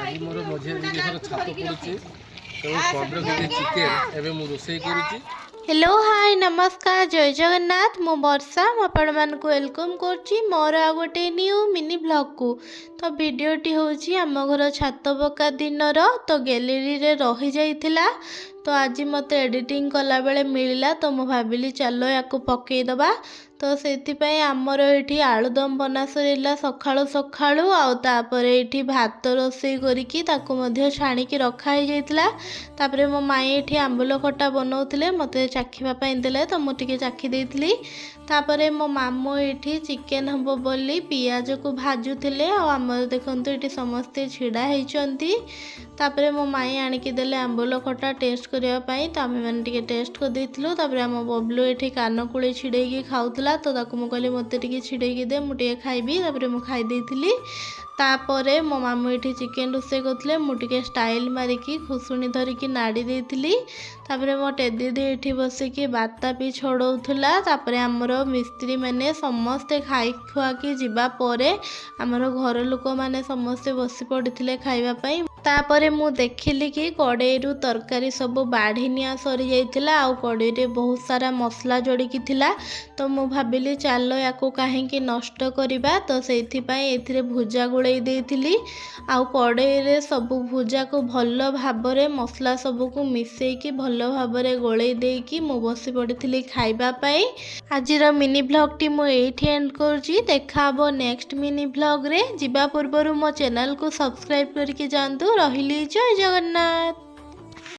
आज मोर मझे घर छात पड़ुची तो 15 केजी चिकेन एबे मु रोसई करूची। हेलो हाय नमस्कार जय जगन्नाथ मु वर्षा आपण मानक वेलकम करची मोर आ गोटे न्यू मिनी ब्लॉग को। तो वीडियोटी होची आम घर छात पक्का दिनर तो गैलरी रे रही जाइथिला। तो आज मत एडिटिंग कला बेले मिलला तो मु भाबिली चलो याको पकई दबा। तो सेथिपाई आमर एठी आलुदम बना सरीला सखाळु सखाळु आउ तापरे एठी भात रोसई करिकी ताको मध्ये छाणीकी रखा ही जाइतिला। तापरे मो माई एठी आंबुल खटा बनाउथिले मते चाखिबा पाई देले तो मु टिके चाखी देइथिली। तापरे मो मामू एठी चिकेन हबो बोली पियाज को भाजुथिले आ हमर देखंतु एठी समस्ते छिडा हेचंती। तापरे मो माई आनिकी देले आंबुल खटा टेस्ट करिया पाई तो आमे माने टिके टेस्ट कर देइथिलु। तापरे हम बबलू एठी कानकुळे छिडेकी खाउथला तो ताको मु कहली मते टिके छिडेकी दे मु टिके खाइबी। तापरे मु खाइ देइथिली। तापरे मो मामू एठी चिकेन रोसे करथिले मु टिके स्टाइल मारिकी खुसुणी धरिकी नाड़ी देइथिली। तापरे मो टेदी एठी बसिकी बाता भी छड़ौथला। तापरे हमर मिस्त्री माने समस्ते खाई खुआकी जिबा परे हमर घर लोक माने समस्ते बसी पड़िथिले खाइबा पई। तापरे मु देखिली कि कड़ेईरु तरकारी सब बाढ़ी निया सरी जाइथिला आ कड़ेई रे बहुत सारा मसला जोड़िकी थिला। तो मु भाबिली चलो याको काहेकि नष्ट करिबा तो सेथि पई एथिरे भुजा गुळेई देइथिली आ कड़ेई रे सब भुजा को भलो भाबरे मसला सब को मिसेइकी भलो भाबरे गोळेई देइकी मु बसी पड़िथिली खाइबा पई। आजिर मिनी ब्लॉग टी मु एठी एंड करजी। देखाबो नेक्स्ट मिनी ब्लॉग रे। जिबा पूर्वरु मो चैनल को सब्सक्राइब करके जानतु। रहिली जय जगन्नाथ।